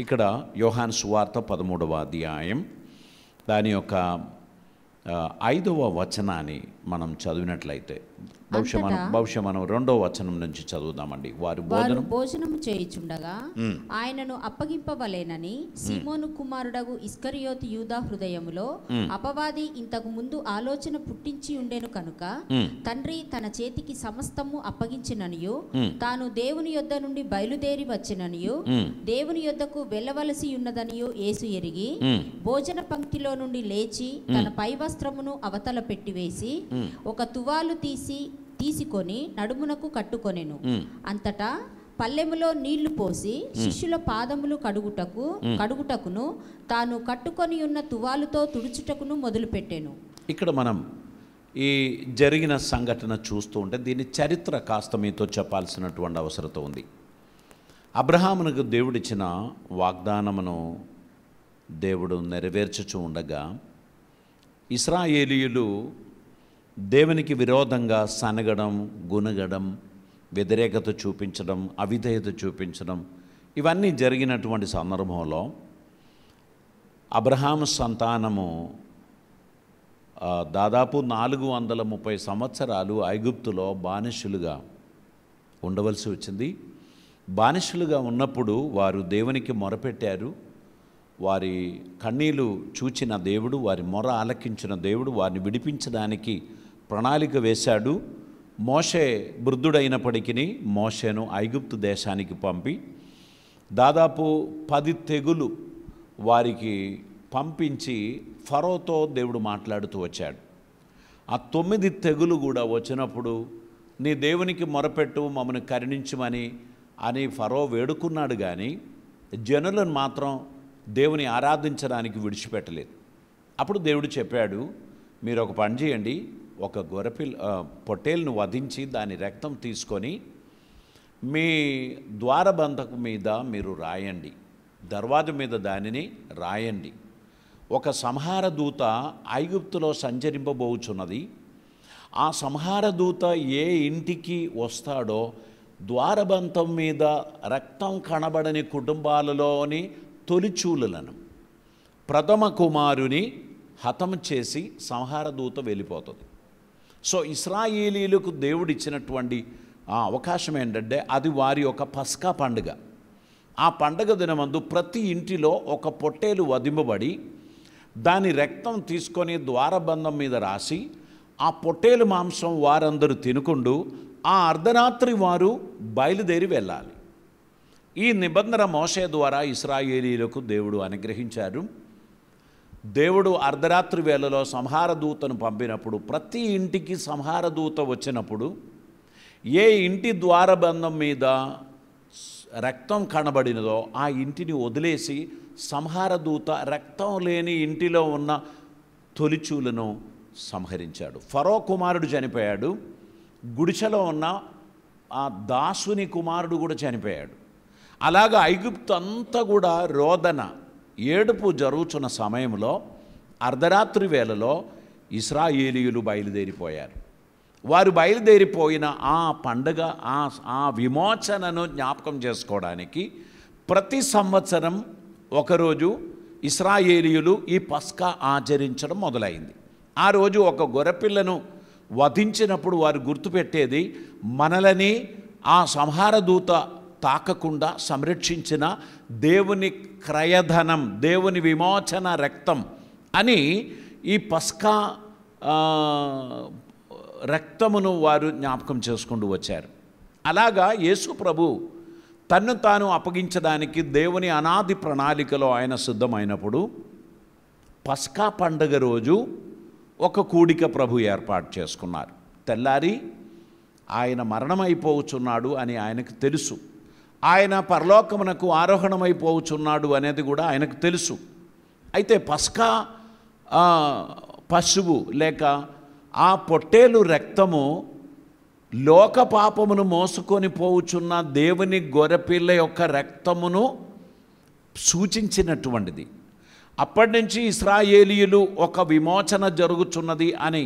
ఇక్కడ యోహాను సువార్త 13వ అధ్యాయం దాని యొక్క 5వ వచనాన్ని మనం చదివినట్లయితే బహుశా మనం 2వ వచనం నుంచి చదువుదామండి. వారు భోజనం చేయుచుండగా ఆయనను అప్పగింపవలేనని సీమోను కుమారుడగు ఇస్కరియోతు యూదా హృదయములో అపవాది ఇంతకు ముందు ఆలోచన పుట్టించి ఉండెను కనుక తండ్రి తన చేతికి సమస్తము అప్పగించిననియు తాను దేవుని యొద్ద నుండి బయలుదేరి వచ్చిననియు దేవుని యొద్దకు వెళ్ళవలసి ఉన్నదనియు యేసు ఎరిగి భోజన పంక్తిలో నుండి లేచి తన పై వస్త్రమును అవతల పెట్టి ఒక తువాలు తీసుకొని నడుమునకు కట్టుకొనెను. అంతటా పల్లెములో నీళ్లు పోసి శిష్యుల పాదములు కడుగుటకును తాను కట్టుకొని ఉన్న తువాలుతో తుడుచుటకును మొదలుపెట్టెను. ఇక్కడ మనం ఈ జరిగిన సంఘటన చూస్తూ ఉంటే దీని చరిత్ర కాస్త మీతో చెప్పాల్సినటువంటి అవసరం ఉంది. అబ్రహామునకు దేవుడిచ్చిన వాగ్దానమును దేవుడు నెరవేర్చుచూ ఉండగా ఇశ్రాయేలీయులు దేవునికి విరోధంగా సనగడం, గునగడం, వ్యతిరేకత చూపించడం, అవిధేయత చూపించడం ఇవన్నీ జరిగినటువంటి సందర్భంలో అబ్రహాము సంతానము దాదాపు 430 సంవత్సరాలు ఐగుప్తులో బానిసలుగా ఉండవలసి వచ్చింది. బానిసలుగా ఉన్నప్పుడు వారు దేవునికి మొరపెట్టారు. వారి కన్నీళ్లు చూచిన దేవుడు, వారి మొర ఆలకించిన దేవుడు వారిని విడిపించడానికి ప్రణాళిక వేశాడు. మోషే వృద్ధుడైనప్పటికీ మోషేను ఐగుప్తు దేశానికి పంపి దాదాపు 10 తెగులు వారికి పంపించి ఫరోతో దేవుడు మాట్లాడుతూ వచ్చాడు. ఆ 9 తెగులు కూడా వచ్చినప్పుడు నీ దేవునికి మొరపెట్టు, మమ్మల్ని కరుణించమని ఫరో వేడుకున్నాడు. కానీ జనులను మాత్రం దేవుని ఆరాధించడానికి విడిచిపెట్టలేదు. అప్పుడు దేవుడు చెప్పాడు, మీరు ఒక పని చేయండి, ఒక పొట్టేలును వధించి దాని రక్తం తీసుకొని మీ ద్వారబంధకు మీద మీరు రాయండి, దర్వాజ మీద దానిని రాయండి. ఒక సంహార దూత ఐగుప్తులో సంచరింపబోచున్నది. ఆ సంహార దూత ఏ ఇంటికి వస్తాడో ద్వారబంధం మీద రక్తం కనబడని కుటుంబాలలోని తొలిచూలులను ప్రథమ కుమారుని హతం చేసి సంహార దూత వెళ్ళిపోతుంది. సో ఇశ్రాయేలీలకు దేవుడిచ్చినటువంటి అవకాశం ఏంటంటే అది వారి యొక్క పస్కా పండుగ. ఆ పండుగ దినమందు ప్రతి ఇంటిలో ఒక పొట్టేలు వధింపబడి దాని రక్తం తీసుకొని ద్వారబంధం మీద రాసి ఆ పొట్టేలు మాంసం వారందరూ తినుకుంటూ ఆ అర్ధరాత్రి వారు బయలుదేరి వెళ్ళాలి. ఈ నిబంధన మోషే ద్వారా ఇశ్రాయేలీలకు దేవుడు అనుగ్రహించారు. దేవుడు అర్ధరాత్రి వేళలో సంహార దూతను పంపినప్పుడు ప్రతి ఇంటికి సంహార దూత వచ్చినప్పుడు ఏ ఇంటి ద్వారబంధం మీద రక్తం కనబడినదో ఆ ఇంటిని వదిలేసి సంహార దూత రక్తం లేని ఇంటిలో ఉన్న తొలిచూలను సంహరించాడు. ఫరో కుమారుడు చనిపోయాడు. గుడిసెలో ఉన్న ఆ దాసుని కుమారుడు కూడా చనిపోయాడు. అలాగా ఐగుప్తు అంతా కూడా రోదన, ఏడుపు జరుగుతున్న సమయంలో అర్ధరాత్రి వేళలో ఇశ్రాయేలీయులు బయలుదేరిపోయారు. వారు బయలుదేరిపోయిన ఆ పండుగ, ఆ విమోచనను జ్ఞాపకం చేసుకోవడానికి ప్రతి సంవత్సరం ఒకరోజు ఇశ్రాయేలీయులు ఈ పస్కా ఆచరించడం మొదలైంది. ఆ రోజు ఒక గొర్రెపిల్లను వధించినప్పుడు వారు గుర్తుపెట్టేది మనలని ఆ సంహార దూత తాకకుండా సంరక్షించిన దేవుని క్రయధనం, దేవుని విమోచన రక్తం అని ఈ పస్కా రక్తమును వారు జ్ఞాపకం చేసుకుంటూ వచ్చారు. అలాగా యేసు ప్రభు తన్ను తాను అప్పగించడానికి దేవుని అనాది ప్రణాళికలో ఆయన సిద్ధమైనప్పుడు పస్కా పండుగ రోజు ఒక కూడిక ప్రభు ఏర్పాటు చేసుకున్నారు. తెల్లారి ఆయన మరణమైపోవచ్చున్నాడు అని ఆయనకు తెలుసు. ఆయన పరలోకమునకు ఆరోహణమైపోవచ్చున్నాడు అనేది కూడా ఆయనకు తెలుసు. అయితే పస్కా పశువు లేక ఆ పొట్టేలు రక్తము లోక పాపమును మోసుకొని పోవుచున్న దేవుని గొర్రెపిల్ల యొక్క రక్తమును సూచించినటువంటిది. అప్పటి నుంచి ఇశ్రాయేలీయులు ఒక విమోచన జరుగుతున్నది అని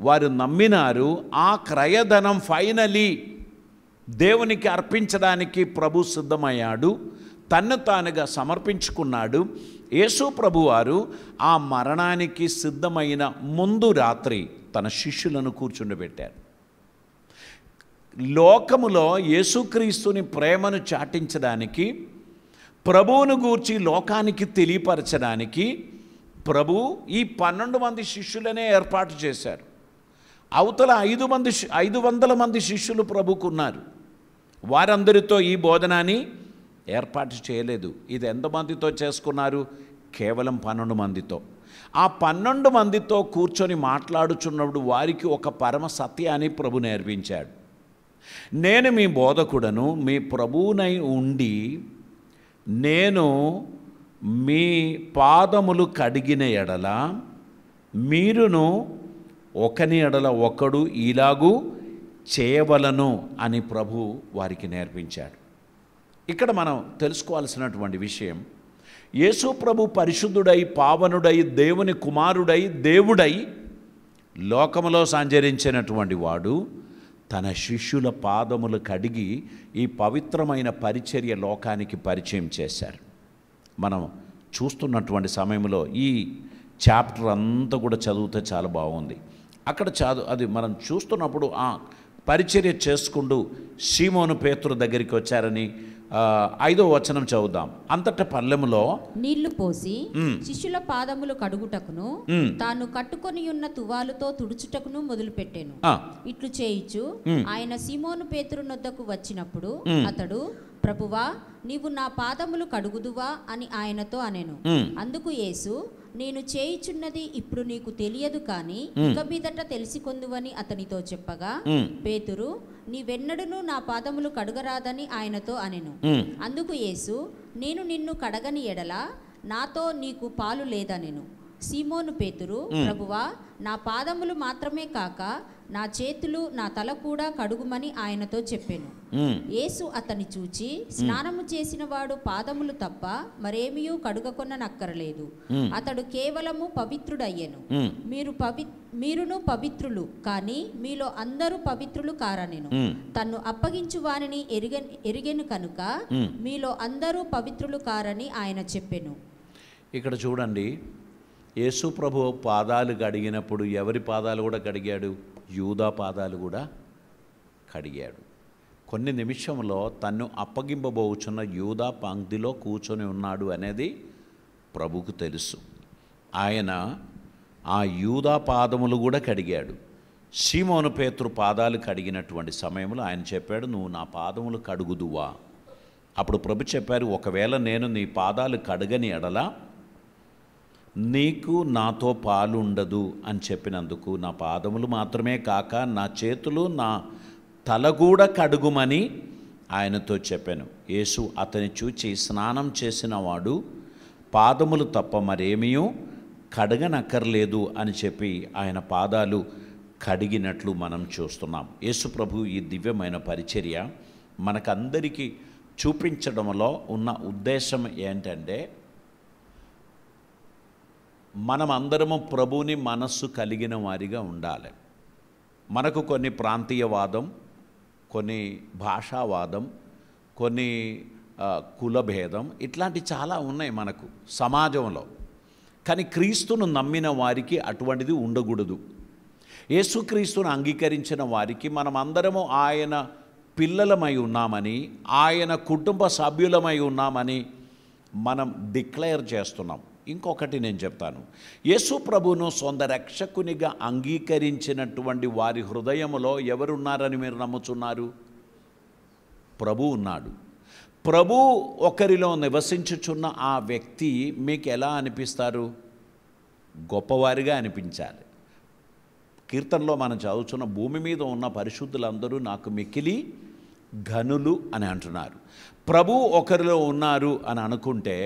వారు నమ్మినారు. ఆ క్రయధనం ఫైనలీ దేవునికి అర్పించడానికి ప్రభు సిద్ధమయ్యాడు. తన్ను తానుగా సమర్పించుకున్నాడు. యేసు ప్రభువారు ఆ మరణానికి సిద్ధమైన ముందు రాత్రి తన శిష్యులను కూర్చుండబెట్టారు. లోకములో యేసుక్రీస్తుని ప్రేమను చాటించడానికి, ప్రభువును గూర్చి లోకానికి తెలియపరచడానికి ప్రభు ఈ 12 మంది శిష్యులనే ఏర్పాటు చేశారు. అవతల 500 మంది శిష్యులు ప్రభుకున్నారు. వారందరితో ఈ బోధనాన్ని ఏర్పాటు చేయలేదు. ఇది ఎంతమందితో చేసుకున్నారు? కేవలం 12 మందితో. ఆ 12 మందితో కూర్చొని మాట్లాడుచున్నప్పుడు వారికి ఒక పరమ సత్యాన్ని ప్రభు నేర్పించాడు. నేను మీ బోధకుడను, మీ ప్రభువునై ఉండి నేను మీ పాదములు కడిగిన ఎడల మీరును ఒకని ఎడల ఒకడు ఇలాగూ చేయవలను అని ప్రభు వారికి నేర్పించాడు. ఇక్కడ మనం తెలుసుకోవాల్సినటువంటి విషయం, యేసు ప్రభు పరిశుద్ధుడై, పావనుడై, దేవుని కుమారుడై, దేవుడై లోకములో సంచరించినటువంటి వాడు తన శిష్యుల పాదములు కడిగి ఈ పవిత్రమైన పరిచర్య లోకానికి పరిచయం చేశారు. మనం చూస్తున్నటువంటి సమయంలో ఈ చాప్టర్ అంతా కూడా చదివితే చాలా బాగుంది. అక్కడ అది మనం చూస్తున్నప్పుడు ఆ పరిచర్య చేసుకుంటూ సీమోను పేతురు దగ్గరికి వచ్చారని 5వ వచనం చదువుదాం. అంతట పల్లెములో నీళ్లు పోసి శిష్యుల పాదములు కడుగుటకును తాను కట్టుకొని ఉన్న తువాలుతో తుడుచుటకును మొదలుపెట్టెను. ఇట్లు చేయిచు ఆయన సీమోను పేతురు నొద్దకు వచ్చినప్పుడు అతడు, ప్రభువా, నీవు నా పాదములు కడుగుదువా అని ఆయనతో అనెను. అందుకు యేసు, నేను చేయుచున్నది ఇప్పుడు నీకు తెలియదు, కానీ ఇక మీదట తెలిసికొందువని అతనితో చెప్పగా, పేతురు, నీవెన్నడూను నా పాదములు కడుగరాదని ఆయనతో అనెను. అందుకు యేసు, నేను నిన్ను కడగని ఎడల నాతో నీకు పాలు లేదనెను. సీమోను పేతురు, ప్రభువా, నా పాదములు మాత్రమే కాక నా చేతులు, నా తల కూడా కడుగుమని ఆయనతో చెప్పెను. యేసు అతని చూచి, స్నానము చేసిన వాడు పాదములు తప్ప మరేమియూ కడుగకొననక్కరలేదు, అతడు కేవలము పవిత్రుడయ్యెను. మీరును పవిత్రులు, కానీ మీలో అందరూ పవిత్రులు కారనెను. తన్ను అప్పగించు వానిని ఎరిగెను కనుక మీలో అందరూ పవిత్రులు కారని ఆయన చెప్పెను. ఇక్కడ చూడండి, యేసు ప్రభు పాదాలు కడిగినప్పుడు ఎవరి పాదాలు కూడా కడిగాడు? యూదా పాదాలు కూడా కడిగాడు. కొన్ని నిమిషంలో తన్ను అప్పగింపబోచున్న యూదా పంక్తిలో కూర్చొని ఉన్నాడు అనేది ప్రభుకు తెలుసు. ఆయన ఆ యూదా పాదములు కూడా కడిగాడు. సీమోను పేతురు పాదాలు కడిగినటువంటి సమయంలో ఆయన చెప్పాడు, నువ్వు నా పాదములు కడుగుదువా? అప్పుడు ప్రభు చెప్పారు, ఒకవేళ నేను నీ పాదాలు కడగని ఎడల నీకు నాతో పాలు ఉండదు అని చెప్పినందుకు నా పాదములు మాత్రమే కాక నా చేతులు, నా తల కూడా కడుగుమని ఆయనతో చెప్పాను. యేసు అతని చూచి, స్నానం చేసిన వాడు పాదములు తప్ప మరేమీ కడగనక్కర్లేదు అని చెప్పి ఆయన పాదాలు కడిగినట్లు మనం చూస్తున్నాం. యేసు ప్రభు ఈ దివ్యమైన పరిచర్య మనకందరికీ చూపించడంలో ఉన్న ఉద్దేశం ఏంటంటే, మనం అందరము ప్రభువుని మనస్సు కలిగిన వారిగా ఉండాలి. మనకు కొన్ని ప్రాంతీయవాదం, కొన్ని భాషావాదం, కొన్ని కులభేదం, ఇట్లాంటి చాలా ఉన్నాయి మనకు సమాజంలో. కానీ క్రీస్తును నమ్మిన వారికి అటువంటిది ఉండకూడదు. యేసుక్రీస్తును అంగీకరించిన వారికి మనమందరము ఆయన పిల్లలమై ఉన్నామని, ఆయన కుటుంబ సభ్యులమై ఉన్నామని మనం డిక్లేర్ చేస్తున్నాం. ఇంకొకటి నేను చెప్తాను, యేసు ప్రభువును సొంత రక్షకునిగా అంగీకరించినటువంటి వారి హృదయములో ఎవరున్నారని మీరు నమ్ముచున్నారు? ప్రభు ఉన్నాడు. ప్రభు ఒకరిలో నివసించుచున్న ఆ వ్యక్తి మీకు ఎలా అనిపిస్తారు? గొప్పవారిగా అనిపించాలి. కీర్తనలో మనం చదువుతున్న భూమి మీద ఉన్న పరిశుద్ధులందరూ నాకు మిక్కిలి ఘనులు అని అంటున్నారు. ప్రభు ఒకరిలో ఉన్నారు అని అనుకుంటే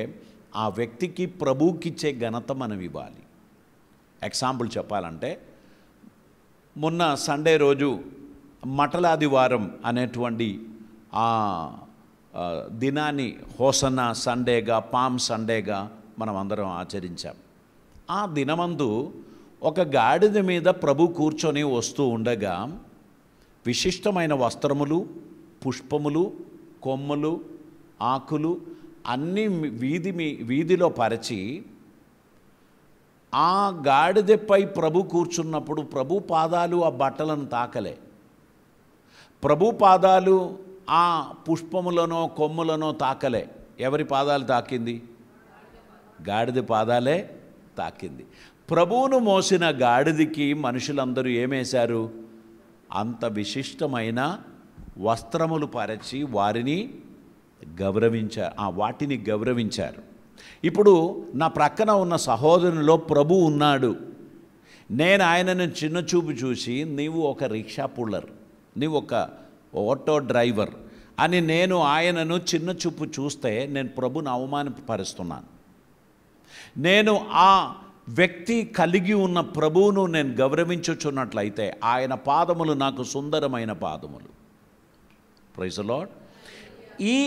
ఆ వ్యక్తికి ప్రభువుకిచ్చే ఘనత మనం ఇవ్వాలి. ఎగ్జాంపుల్ చెప్పాలంటే, మొన్న సండే రోజు మటలాదివారం అనేటువంటి ఆ దినాన్ని హోసన్నా సండేగా, పామ్ సండేగా మనం అందరం ఆచరించాం. ఆ దినమందు ఒక గాడిద మీద ప్రభు కూర్చొని వస్తూ ఉండగా విశిష్టమైన వస్త్రములు, పుష్పములు, కొమ్ములు, ఆకులు అన్ని వీధిలో పరిచి ఆ గాడిదపై ప్రభు కూర్చున్నప్పుడు ప్రభు పాదాలు ఆ బట్టలను తాకలే. ప్రభు పాదాలు ఆ పుష్పములనో కొమ్ములనో తాకలే. ఎవరి పాదాలు తాకింది? గాడిద పాదాలే తాకింది. ప్రభువును మోసిన గాడిదికి మనుషులందరూ ఏమేశారు? అంత విశిష్టమైన వస్త్రములు పరిచి వాటిని గౌరవించారు. ఇప్పుడు నా ప్రక్కన ఉన్న సహోదరునిలో ప్రభు ఉన్నాడు. నేను ఆయనను చిన్నచూపు చూసి నీవు ఒక రిక్షా పుల్లర్, నీవు ఒక ఆటో డ్రైవర్ అని నేను ఆయనను చిన్నచూపు చూస్తే నేను ప్రభుని అవమానపరుస్తున్నాను. నేను ఆ వ్యక్తి కలిగి ఉన్న ప్రభువును నేను గౌరవించుచున్నట్లయితే ఆయన పాదములు నాకు సుందరమైన పాదములు. Praise the Lord. ఈ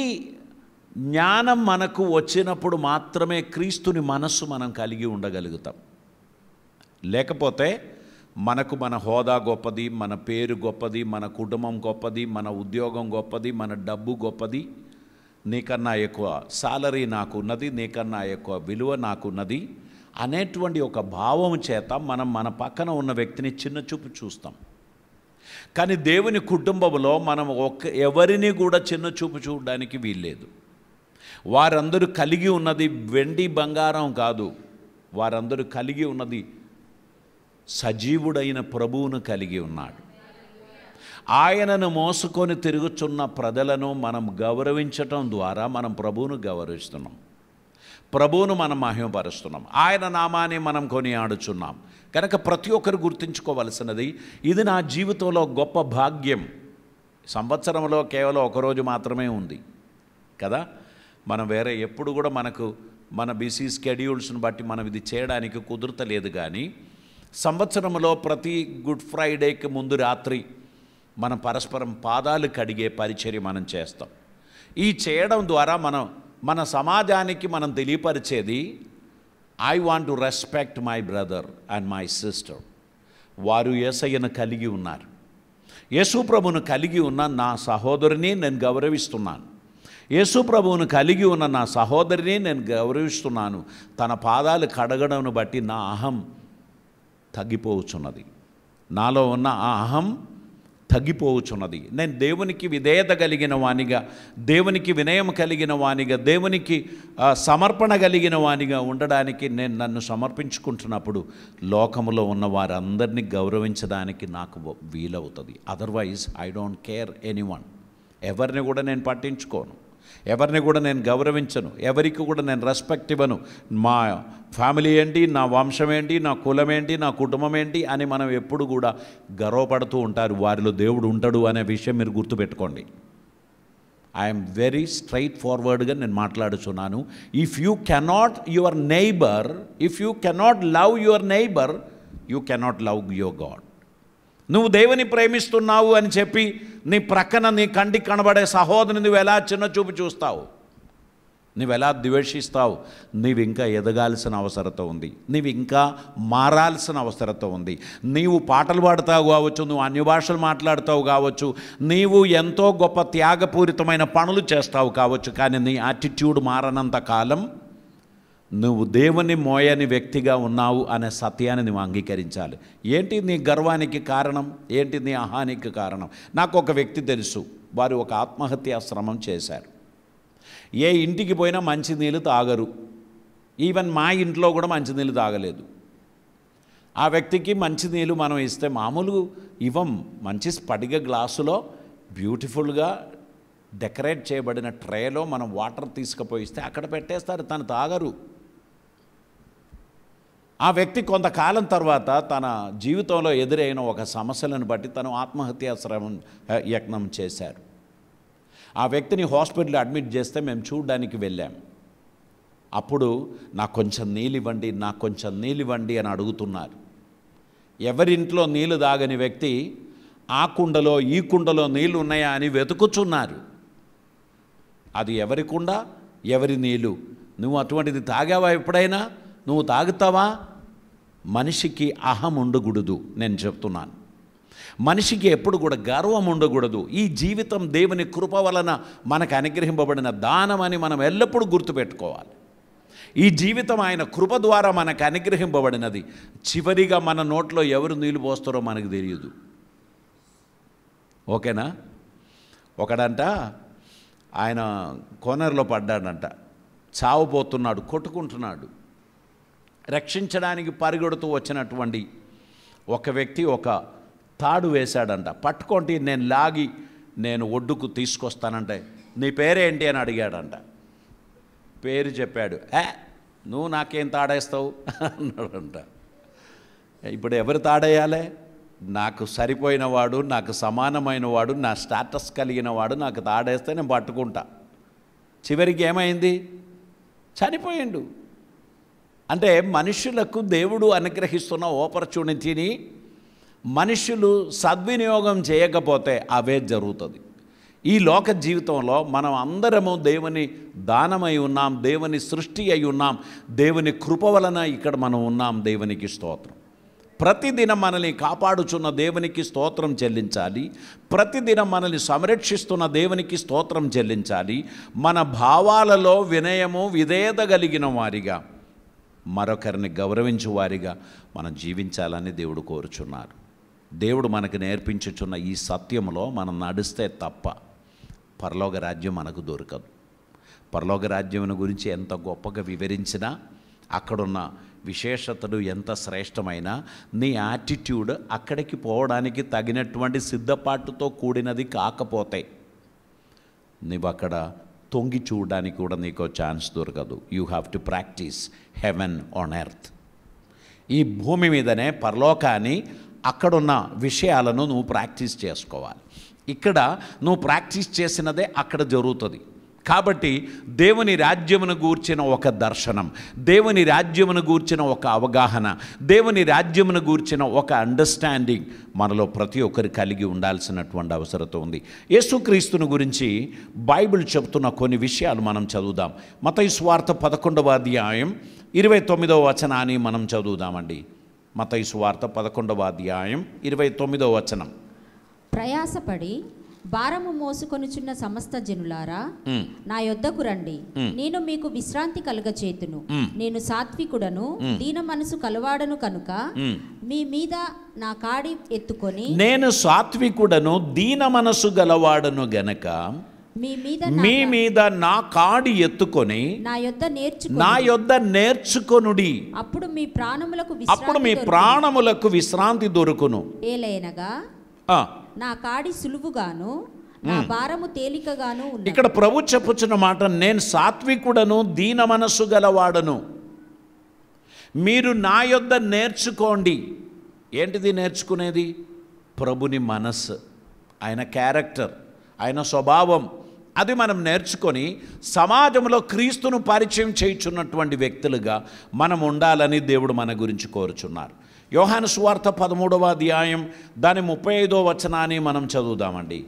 జ్ఞానం మనకు వచ్చినప్పుడు మాత్రమే క్రీస్తుని మనస్సు మనం కలిగి ఉండగలుగుతాం. లేకపోతే మనకు మన హోదా గొప్పది, మన పేరు గొప్పది, మన కుటుంబం గొప్పది, మన ఉద్యోగం గొప్పది, మన డబ్బు గొప్పది, నీకన్నా ఎక్కువ సాలరీ నాకున్నది, నీకన్నా ఎక్కువ విలువ నాకున్నది అనేటువంటి ఒక భావం చేత మనం మన పక్కన ఉన్న వ్యక్తిని చిన్నచూపు చూస్తాం. కానీ దేవుని కుటుంబంలో మనం ఎవరిని కూడా చిన్నచూపు చూడడానికి వీల్లేదు. వారందరూ కలిగి ఉన్నది వెండి బంగారం కాదు, వారందరూ కలిగి ఉన్నది సజీవుడైన ప్రభువును కలిగి ఉన్నాడు. ఆయనను మోసుకొని తిరుగుచున్న ప్రజలను మనం గౌరవించటం ద్వారా మనం ప్రభువును గౌరవిస్తున్నాం, ప్రభువును మనం మహిమపరుస్తున్నాం, ఆయన నామాన్ని మనం కొనియాడుచున్నాం. కనుక ప్రతి ఒక్కరు గుర్తుంచుకోవలసినది, ఇది నా జీవితంలో గొప్ప భాగ్యం. సంవత్సరంలో కేవలం ఒకరోజు మాత్రమే ఉంది కదా. మనం వేరే ఎప్పుడు కూడా మన బిజీ స్కెడ్యూల్స్ని బట్టి మనం ఇది చేయడానికి కుదురతలేదు. కానీ సంవత్సరంలో ప్రతి గుడ్ ఫ్రైడేకి ముందు రాత్రి మనం పరస్పరం పాదాలు కడిగే పరిచర్య మనం చేస్తాం. ఈ చేయడం ద్వారా మన సమాజానికి మనం తెలియపరిచేది, I want to respect my brother and my sister. వారు యేసయ్యను కలిగి ఉన్నారు. యేసు ప్రభువును కలిగి ఉన్న నా సహోదరిని నేను గౌరవిస్తున్నాను. యేసు ప్రభువును కలిగి ఉన్న నా సహోదరిని నేను గౌరవిస్తున్నాను. తన పాదాలు కడగడంను బట్టి నా అహం తగ్గిపోవచ్చున్నది, నాలో ఉన్న ఆ అహం తగ్గిపోవచ్చున్నది. నేను దేవునికి విధేయత కలిగిన వానిగా, దేవునికి వినయం కలిగిన వానిగా, దేవునికి సమర్పణ కలిగిన వానిగా ఉండడానికి నేను నన్ను సమర్పించుకుంటున్నప్పుడు లోకములో ఉన్న వారందరినీ గౌరవించడానికి నాకు వీలవుతుంది. Otherwise I don't care anyone. ఎవరిని కూడా నేను పట్టించుకోను, ఎవరిని కూడా నేను గౌరవించను, ఎవరికి కూడా నేను రెస్పెక్ట్ ఇవ్వను. మా ఫ్యామిలీ ఏంటి, నా వంశం ఏంటి, నా కులం ఏంటి, నా కుటుంబం ఏంటి అని మనం ఎప్పుడు కూడా గర్వపడుతూ ఉంటారు. వారిలో దేవుడు ఉంటాడు అనే విషయం మీరు గుర్తుపెట్టుకోండి. ఐఎమ్ వెరీ స్ట్రైట్ ఫార్వర్డ్గా నేను మాట్లాడుచున్నాను. If you cannot love your neighbour, you cannot love your God. నువ్వు దేవుని ప్రేమిస్తున్నావు అని చెప్పి నీ ప్రక్కన నీ కంటికి కనబడే సహోదరుని నువ్వు ఎలా చిన్న చూపు చూస్తావు, నువ్వు ఎలా ద్వేషిస్తావు? నీవు ఇంకా ఎదగాల్సిన అవసరత ఉంది, నీవు ఇంకా మారాల్సిన అవసరత ఉంది. నీవు పాటలు పాడుతావు కావచ్చు, నువ్వు అన్య భాషలు మాట్లాడుతావు కావచ్చు, నీవు ఎంతో గొప్ప త్యాగపూరితమైన పనులు చేస్తావు కావచ్చు, కానీ నీ యాటిట్యూడ్ మారనంత కాలం నువ్వు దేవుని మోయని వ్యక్తిగా ఉన్నావు అనే సత్యాన్ని నువ్వు అంగీకరించాలి. ఏంటి నీ గర్వానికి కారణం? ఏంటి నీ అహానికి కారణం? నాకు ఒక వ్యక్తి తెలుసు, వారు ఒక ఆత్మహత్యాశ్రమం చేశారు. ఏ ఇంటికి పోయినా మంచినీళ్ళు తాగరు. ఈవెన్ మా ఇంట్లో కూడా మంచినీళ్ళు తాగలేదు. ఆ వ్యక్తికి మంచినీళ్ళు మనం ఇస్తే మామూలు ఇవ్వం, మంచి స్పటిక గ్లాసులో బ్యూటిఫుల్గా డెకరేట్ చేయబడిన ట్రేలో మనం వాటర్ తీసుకుపోయి ఇస్తే అక్కడ పెట్టేస్తారు, తను తాగరు. ఆ వ్యక్తి కొంతకాలం తర్వాత తన జీవితంలో ఎదురైన ఒక సమస్యలను బట్టి తను ఆత్మహత్యాశ్రమం యత్నం చేశారు. ఆ వ్యక్తిని హాస్పిటల్లో అడ్మిట్ చేస్తే మేము చూడడానికి వెళ్ళాం. అప్పుడు నాకు కొంచెం నీళ్ళు ఇవ్వండి, నాకు కొంచెం నీళ్ళు ఇవ్వండి అని అడుగుతున్నారు. ఎవరింట్లో నీళ్ళు తాగని వ్యక్తి ఆ కుండలో ఈ కుండలో నీళ్ళు ఉన్నాయా అని వెతుకుచున్నారు. అది ఎవరి కుండ, ఎవరి నీళ్ళు? నువ్వు అటువంటిది తాగావా ఎప్పుడైనా? నువ్వు తాగుతావా? మనిషికి అహం ఉండకూడదు. నేను చెప్తున్నాను, మనిషికి ఎప్పుడు కూడా గర్వం ఉండకూడదు. ఈ జీవితం దేవుని కృప వలన మనకు అనుగ్రహింపబడిన దానమని మనం ఎల్లప్పుడూ గుర్తుపెట్టుకోవాలి. ఈ జీవితం ఆయన కృప ద్వారా మనకు అనుగ్రహింపబడినది. చివరిగా మన నోట్లో ఎవరు నీళ్ళు పోస్తారో మనకు తెలియదు. ఓకేనా? ఒకడంట ఆయన కోనర్లో పడ్డాడంట, చావబోతున్నాడు, కొట్టుకుంటున్నాడు. రక్షించడానికి పరిగెడుతూ వచ్చినటువంటి ఒక వ్యక్తి ఒక తాడు వేశాడంట. పట్టుకోండి, నేను లాగి నేను ఒడ్డుకు తీసుకొస్తానంటే, నీ పేరేంటి అని అడిగాడంట. పేరు చెప్పాడు. నువ్వు నాకేం తాడేస్తావు అన్నాడంట. ఇప్పుడు ఎవరు తాడేయాలి? నాకు సరిపోయిన వాడు, నాకు సమానమైన వాడు, నా స్టాటస్ కలిగిన వాడు నాకు తాడేస్తే నేను పట్టుకుంటా. చివరికి ఏమైంది? చనిపోయిండు. అంటే మనుషులకు దేవుడు అనుగ్రహిస్తున్న ఆపర్చునిటీని మనుషులు సద్వినియోగం చేయకపోతే అవే జరుగుతుంది. ఈ లోక జీవితంలో మనం అందరము దేవుని దానమై ఉన్నాం, దేవుని సృష్టి అయి ఉన్నాం, దేవుని కృప వలన ఇక్కడ మనం ఉన్నాం. దేవునికి స్తోత్రం. ప్రతిదినం మనల్ని కాపాడుచున్న దేవునికి స్తోత్రం చెల్లించాలి. ప్రతిదినం మనల్ని సంరక్షిస్తున్న దేవునికి స్తోత్రం చెల్లించాలి. మన భావాలలో వినయము విధేయత కలిగిన వారిగా, మరొకరిని గౌరవించు వారిగా మనం జీవించాలని దేవుడు కోరుచున్నారు. దేవుడు మనకు నేర్పించుచున్న ఈ సత్యంలో మనం నడిస్తే తప్ప పరలోక రాజ్యం మనకు దొరకదు. పరలోక రాజ్యం గురించి ఎంత గొప్పగా వివరించినా, అక్కడున్న విశేషతలు ఎంత శ్రేష్టమైనా, నీ యాటిట్యూడ్ అక్కడికి పోవడానికి తగినటువంటి సిద్ధపాటుతో కూడినది కాకపోతే నీవు అక్కడ తొంగి చూడడానికి కూడా నీకు ఛాన్స్ దొరకదు. You have to practice haven on earth. ఈ భూమి మీదనే పరలోకాన్ని, అక్కడున్న విషయాలను నువ్వు ప్రాక్టీస్ చేసుకోవాలి. ఇక్కడ నువ్వు ప్రాక్టీస్ చేసినదే అక్కడ జరుగుతుంది. కాబట్టి దేవుని రాజ్యమును గూర్చిన ఒక దర్శనం, దేవుని రాజ్యమును గూర్చిన ఒక అవగాహన, దేవుని రాజ్యమును గూర్చిన ఒక అండర్స్టాండింగ్ మనలో ప్రతి ఒక్కరు కలిగి ఉండాల్సినటువంటి అవసరం ఉంది. యేసుక్రీస్తుని గురించి బైబిల్ చెబుతున్న కొన్ని విషయాలు మనం చదువుదాం. మత్తయి సువార్త 11వ అధ్యాయం 29వ వచనాన్ని మనం చదువుదామండి. మత్తయి సువార్త 11వ అధ్యాయం 29వ వచనం. ప్రయాసపడి భారము మోసుకొనుచున్న సమస్త జనులారా, నా యొద్దకు రండి, నేను మీకు విశ్రాంతి కలుగచేతును. నేను సాత్వికుడను, దీన మనసు కలవాడను కనుక మీ మీద నా కాడి ఎత్తుకొని, నేను సాత్వికుడను దీన మనసు గలవాడను గనక మీ మీద నా కాడి ఎత్తుకొని నా యొద్ద నేర్చుకొనుడి, అప్పుడు మీ ప్రాణములకు విశ్రాంతి దొరుకును. ఏలైనగా నా కాడి సులువుగాను నా భారము తేలికగాను ఉన్నది. ఇక్కడ ప్రభు చెప్పుచున్న మాట, నేను సాత్వికుడను దీన మనస్సు గలవాడను, మీరు నా యొద్ద నేర్చుకోండి. ఏంటిది నేర్చుకునేది? ప్రభుని మనస్సు, ఆయన క్యారెక్టర్, ఆయన స్వభావం, అది మనం నేర్చుకొని సమాజంలో క్రీస్తును పరిచయం చేయుచున్నటువంటి వ్యక్తులుగా మనం ఉండాలని దేవుడు మన గురించి కోరుచున్నారు. యోహాను సువార్త 13వ అధ్యాయం దాని 35వ వచనాన్ని మనం చదువుదామండి.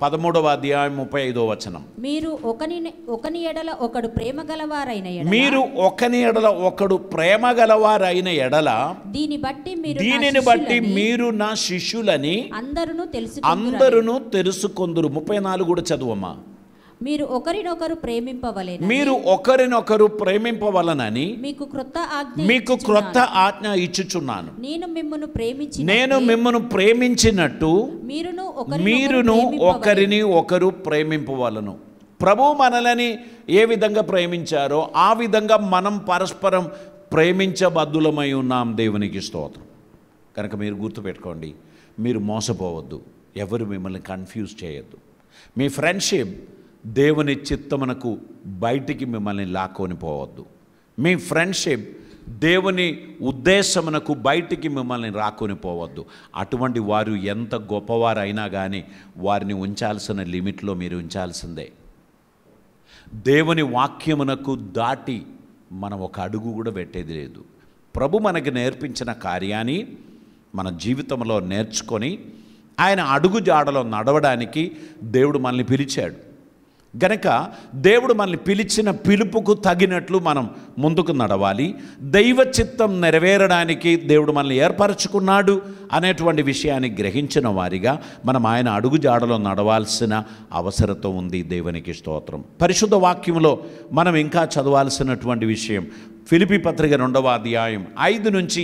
13వ అధ్యాయం 35వ వచనం. మీరు ఒకని ఎడల ఒకడు ప్రేమ గలవారైన ఎడల దీనిని బట్టి మీరు నా శిష్యులని అందరూ తెలుసుకొందురు. 34 కూడా చదువమ్మా. మీరు ఒకరినొకరు ప్రేమింపవలనని మీకు క్రొత్త ఆజ్ఞ ఇచ్చుచున్నాను. నేను మిమ్మను ప్రేమించినట్టు మీరును ఒకరిని ఒకరు ప్రేమింపవలను. ప్రభు మనలని ఏ విధంగా ప్రేమించారో ఆ విధంగా మనం పరస్పరం ప్రేమించబద్ధులమై ఉన్నాం. దేవునికి స్తోత్రం. కనుక మీరు గుర్తుపెట్టుకోండి, మీరు మోసపోవద్దు, ఎవరు మిమ్మల్ని కన్ఫ్యూజ్ చేయొద్దు. మీ ఫ్రెండ్షిప్ దేవుని చిత్తమునకు బయటికి మిమ్మల్ని లాక్కొని పోవద్దు. మీ ఫ్రెండ్షిప్ దేవుని ఉద్దేశమునకు బయటికి మిమ్మల్ని రాకొని పోవద్దు. అటువంటి వారు ఎంత గొప్పవారైనా కానీ వారిని ఉంచాల్సిన లిమిట్లో మీరు ఉంచాల్సిందే. దేవుని వాక్యమునకు దాటి మనం ఒక అడుగు కూడా పెట్టేది లేదు. ప్రభు మనకు నేర్పించిన కార్యాన్ని మన జీవితంలో నేర్చుకొని ఆయన అడుగు జాడలో నడవడానికి దేవుడు మనల్ని పిలిచాడు. గనక దేవుడు మనల్ని పిలిచిన పిలుపుకు తగినట్లు మనం ముందుకు నడవాలి. దైవ చిత్తం నెరవేరడానికి దేవుడు మనల్ని ఏర్పరచుకున్నాడు అనేటువంటి విషయాన్ని గ్రహించిన వారిగా మనం ఆయన అడుగుజాడలో నడవాల్సిన అవసరత ఉంది. దేవునికి స్తోత్రం. పరిశుద్ధ వాక్యంలో మనం ఇంకా చదవాల్సినటువంటి విషయం ఫిలిప్పీ పత్రిక 2వ అధ్యాయం 5 నుంచి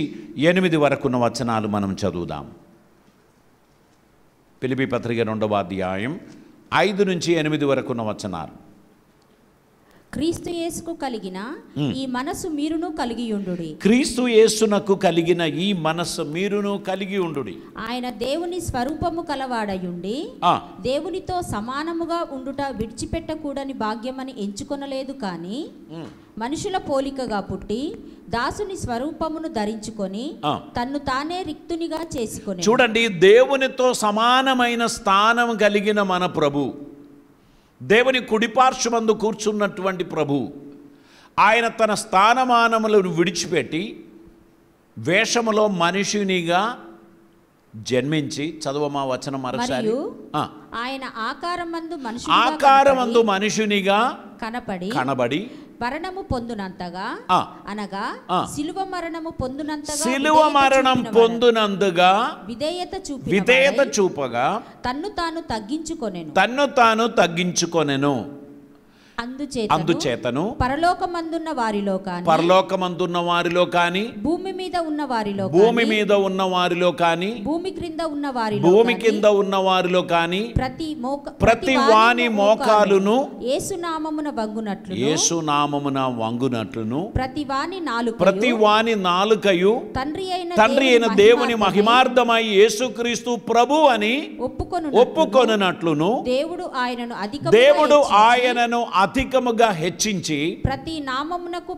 8 వరకున్న వచనాలు మనం చదువుదాం. ఫిలిప్పీ పత్రిక 2వ అధ్యాయం 5 నుంచి 8 వరకున్న వచనాలు. క్రీస్తు యేసుకు కలిగిన ఈ మనసు మీరును కలిగి ఉండుడి. క్రీస్తు యేసునకు కలిగిన ఈ మనస్సు మీరును కలిగి ఉండుడి. ఆయన దేవుని స్వరూపము కలవాడయుండి దేవునితో సమానముగా ఉండుట విడిచిపెట్టకూడని భాగ్యమని ఎంచుకొనలేదు, కానీ మనుషుల పోలికగా పుట్టి దాసుని స్వరూపమును ధరించుకొని తన్ను తానే రిక్తునిగా చేసుకొని. చూడండి, దేవునితో సమానమైన స్థానం కలిగిన మన ప్రభు, దేవుని కుడిపార్శ్వమందు కూర్చున్నటువంటి ప్రభు, ఆయన తన స్థానమానములను విడిచిపెట్టి వేషములో మనుషునిగా జన్మించి, చదవమా వచనం మరొకసారి. ఆయన ఆకారమందు మనుషునిగా కనబడి మరణము పొందునంతగా, అనగా శిలువ మరణము పొందునంతగా, శిలువ మరణం పొందునందుగా విధేయత చూపగా తన్ను తాను తగ్గించుకొనెను. అందుచేతను పరలోకమందున్న వారిలో కానీ భూమి మీద ఉన్న వారిలో కానీ భూమి కింద ఉన్న వారిలో కానీ ప్రతి వాని మోకాలును యేసునామమున వంగునట్లును ప్రతి వాని నాలుకయు తండ్రి అయిన దేవుని మహిమార్థమై యేసుక్రీస్తు ప్రభు అని ఒప్పుకొనున్నట్లును దేవుడు ఆయనను అధికముగా హెచ్చించి ప్రతి నామమునకు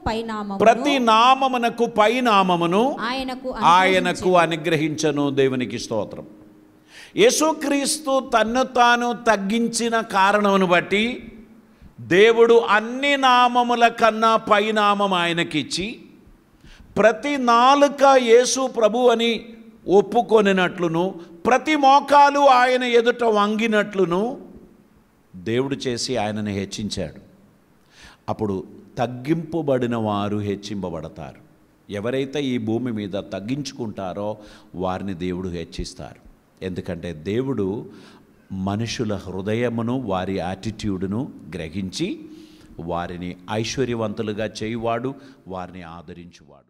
పైనామమును ఆయనకు అనుగ్రహించను. దేవునికి స్తోత్రం. యేసుక్రీస్తు తన్ను తాను తగ్గించిన కారణమును బట్టి దేవుడు అన్ని నామముల కన్నా పైనామం ఆయనకిచ్చి ప్రతి నాలుక యేసు ప్రభు అని ఒప్పుకొనినట్లును ప్రతి మోకాలు ఆయన ఎదుట వంగినట్లును దేవుడు చేసి ఆయనను హెచ్చించాడు. అప్పుడు తగ్గింపబడిన వారు హెచ్చింపబడతారు. ఎవరైతే ఈ భూమి మీద తగ్గించుకుంటారో వారిని దేవుడు హెచ్చిస్తారు. ఎందుకంటే దేవుడు మనుషుల హృదయమును వారి యాటిట్యూడ్ను గ్రహించి వారిని ఐశ్వర్యవంతులుగా చేయువాడు, వారిని ఆదరించువాడు.